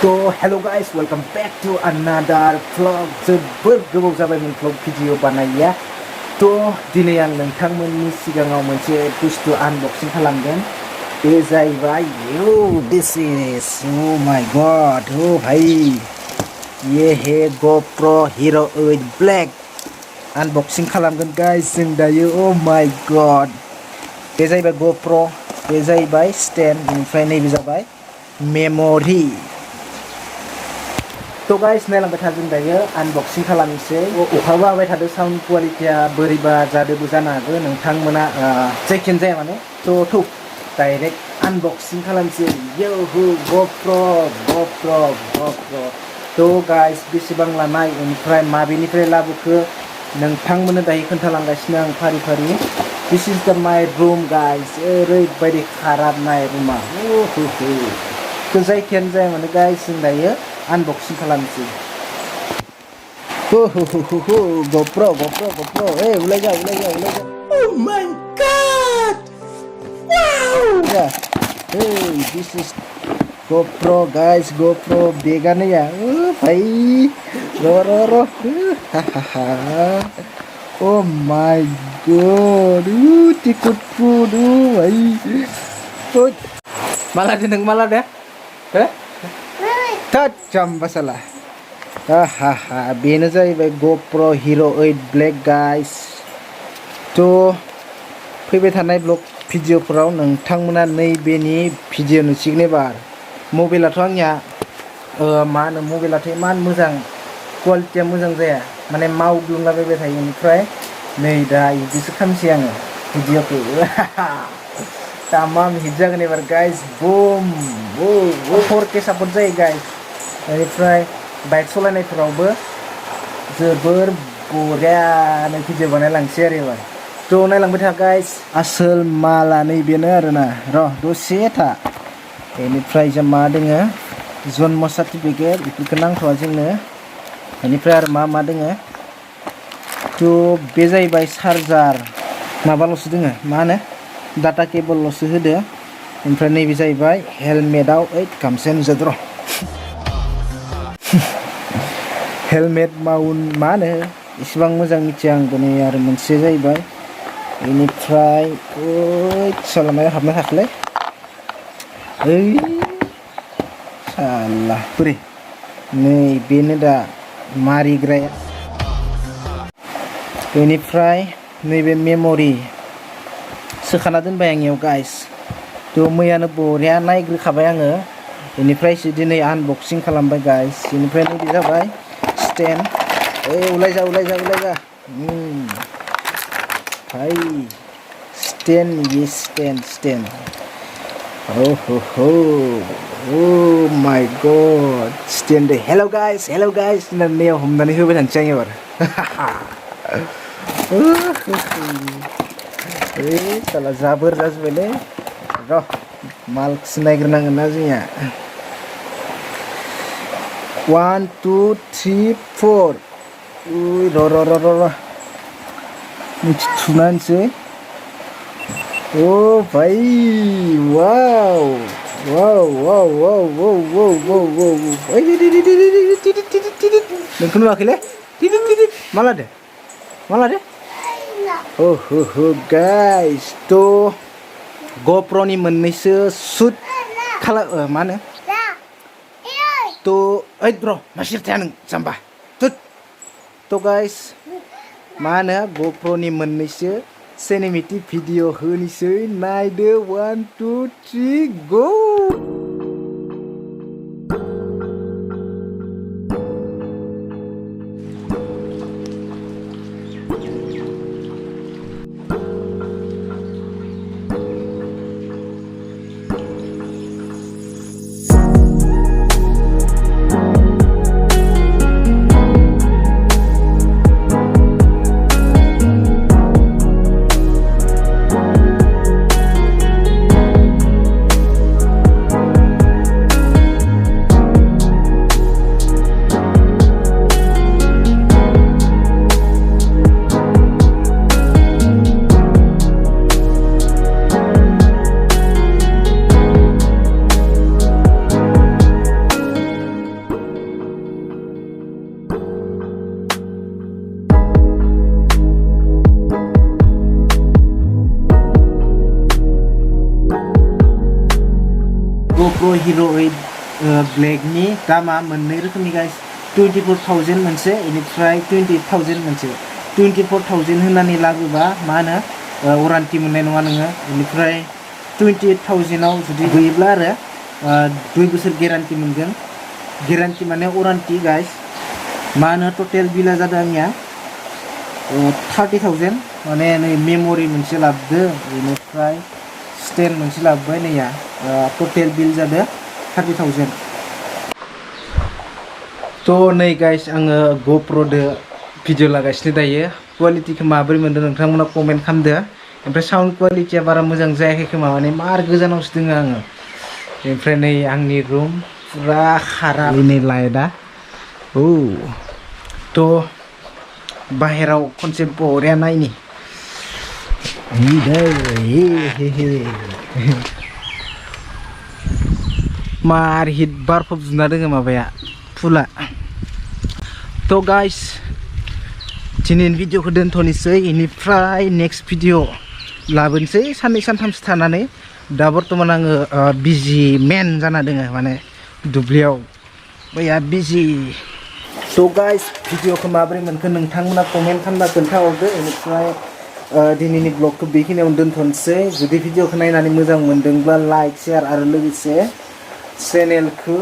So hello guys, welcome back to another vlog. जोबोद गोबाव जाबायमोन vlog भिडिअ बानायया. थ' दिनै आं नोंथांमोननि सिगाङाव मोनसे बुस्थु आनबक्सिं खालामगोन. बे जाहैबाय this is oh my god, oh भाई ये है GoPro Hero 8 Black आनबक्सिं खालामगोन guys जों दायो. oh my god बे जाहैबाय GoPro, बे जाहैबाय स्टेन्ड, ओमफ्राय नैबे जाबाय मेम'रि. तो गाइस नायलांबाय था जों दायो आनबक्सिं खालामनोसै. अखाबो हाबाय थादों, साउन्ड क्वालिटिया बोरैबा जादोंबो जानो हागौ, नोंथांमोना जायखियानो जाया माने. थ' डाइरेक्ट आनबक्सिं खालामनोसै. GoPro. थ' गाइस बेसेबां लानाय ओमफ्राय माबेनिफ्राय लाबोखो नोंथांमोननो दायो खोन्थालांगासिनो आं फारि फारि. दिस इज द माय रुम गाइस. ओरैबायदि खाराबनाय रुमा. थ' जायखियानो जाया माने गाइस जों दायो आनबक्सिं खालामनोसै. GoPro. उलायजा. Oh my god! Wow! Yeah. Hey, this is GoPro guys. GoPro बेगानो या. भाई. रो. Oh my god. Tikut food Bhai. Malah deh neng malah deh. Tajam masalah. बेनो जाहैबाय GoPro Hero 8 Black guys. थ' फैबाय थानाय ब्लग भिडिअफोराव नोंथांमोना नैबेनि video नुसिगोन एबार. मबाइलाथ' आंनिया मा होनो, मबाइलाथ' इमान मोजां, क्वालिटिया मोजां जाया, माने मावग्लुंलाबायबाय थायो. ओमफ्राय नै दा बिदिसो खालामसै आङो भिडिअखौ. तामाम हिट जागोन एबार गाइस. बुम 4K सापर्ट जायो गाइस. बेनिफ्राय बाइक सालायनायफोरावबो जोबोर बरियानो भिडिअ बानायलांसै आरो एबार. थ' नायलांबाय था गाइस. आसोल माला नैबेनो आरोना. दसे था. बेनिफ्राय जों मा दोङो, जन्म सार्टिफिकेट, बेफोरखौ नांथ'वा जोंनो. बेनिफ्राय आरो मा दोङो, थ' बे जाहैबाय चार्जार. माबाल'सो दोङो, मा होनो, डाटा केबलल'सो होदो. ओमफ्राय नैबे जाहैबाय हेलमेटाव गामसाया नुजादो र'. हेलमेट माउन्ट मा होनो, इसेबां मोजां मिथिया आंबो. नै आरो मोनसे जाहैबाय. बेनिफ्राय सालामायाव हाबना थाखोलै. साला बोरै. नै बेनो दा मारिग्राया. बेनिफ्राय नैबे मेम'रि सोखाना दोनबाय आंनियाव गाइस. थ' मैयानो बरिया नायग्रोखाबाय आङो. बेनिफ्रायसो दिनै आनबक्सिं खालामबाय गाइस. बेनिफ्राय नैबे जाबाय स्टेन्ड. उलायजा. भाई स्टेन्ड, ये stand. Oh my god stand. Hello' guys होननानै हमनानै होबाय थानोसै आं एबार. साला जाबोर जाजोब्बायलै. र' मालखौसो नायग्रोनांगोन ना जोंनिया. 1 2 3 4. र' मिथि थुनानैसै. भाई वाव. नोंखौ नुवाखैलै. माला दे. गाइस थ' GoProनि मोननैसो सुट मा होनो, थ' र' मा सिरथाया नों जाम्बा. थ' गाइस मा होनो, GoProनि मोननैसो सिनेमेटिक भिडिअ होनोसै. नायदो. 1 2 3 गो. हिर' 8 ब्लेकनि दामा मोननै रोखोमनि गाइस 24,000 मोनसे बेनिफ्राय 28,000 मोनसे 24,000 होनानै लाबोबा मा होनो वारान्टि मोननाय नङा नोङो बेनिफ्राय 28,000आव जुदि गैयोब्ला आरो 2 बोसोर गेरान्टि मोनगोन गेरान्टि माने वारान्टि गाइस मा होनो टटेल बिला जादों आंनिया 30,000 माने नै मेम'रि मोनसे लाबोदो बेनिफ्राय स्टेन्ड मोनसे लाबोबाय नैया टटेल बिल जादों 30,000 थ' नै गाइस आङो GoProदो भिडिअ लागासिनो दायो क्वालिटिखौ माबोरै मोनदों नोंथांमोना कमेन्ट खालामदो ओमफ्राय साउन्ड क्वालिटिया बारा मोजां जायाखै खोमा माने मार गोजानावसो दङ आङो ओमफ्राय नै आंनि रुम फुरा खारा नै लाइटआ औ थ' बाहेराव खनसे बरिया नायनि मार हिट बारफबजोबना दोङो माबाया फुला थ' गाइस दिनैनि भिडिअखौ दोनथ'नोसै बेनिफ्राय नेक्स्ट भिडिअ लाबोनोसै साननै सानथामसो थानानै दा बर्थमान आङो बिजि मेन जाना दोङो माने दुब्लियाव बैया बिजि थ' गाइस भिडिअखौ माबोरै मोनखो नोंथांमोना कमेन्ट खालामना खोन्थाहरदो बेनिफ्राय दिनैनि ब्लगखौ बेखिनियावनो दोनथ'नोसै जुदि भिडिअखौ नायनानै मोजां मोनदोंब्ला लाइक शेयार आरो लोगोसे चेनेलखौ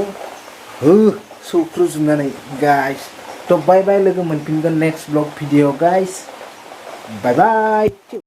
सौख्रुजोबनानै गाइस थ' बाय बाय लोगो मोनफिनगोन नेक्स्ट ब्लग भिडिअ गाइस बाय बाय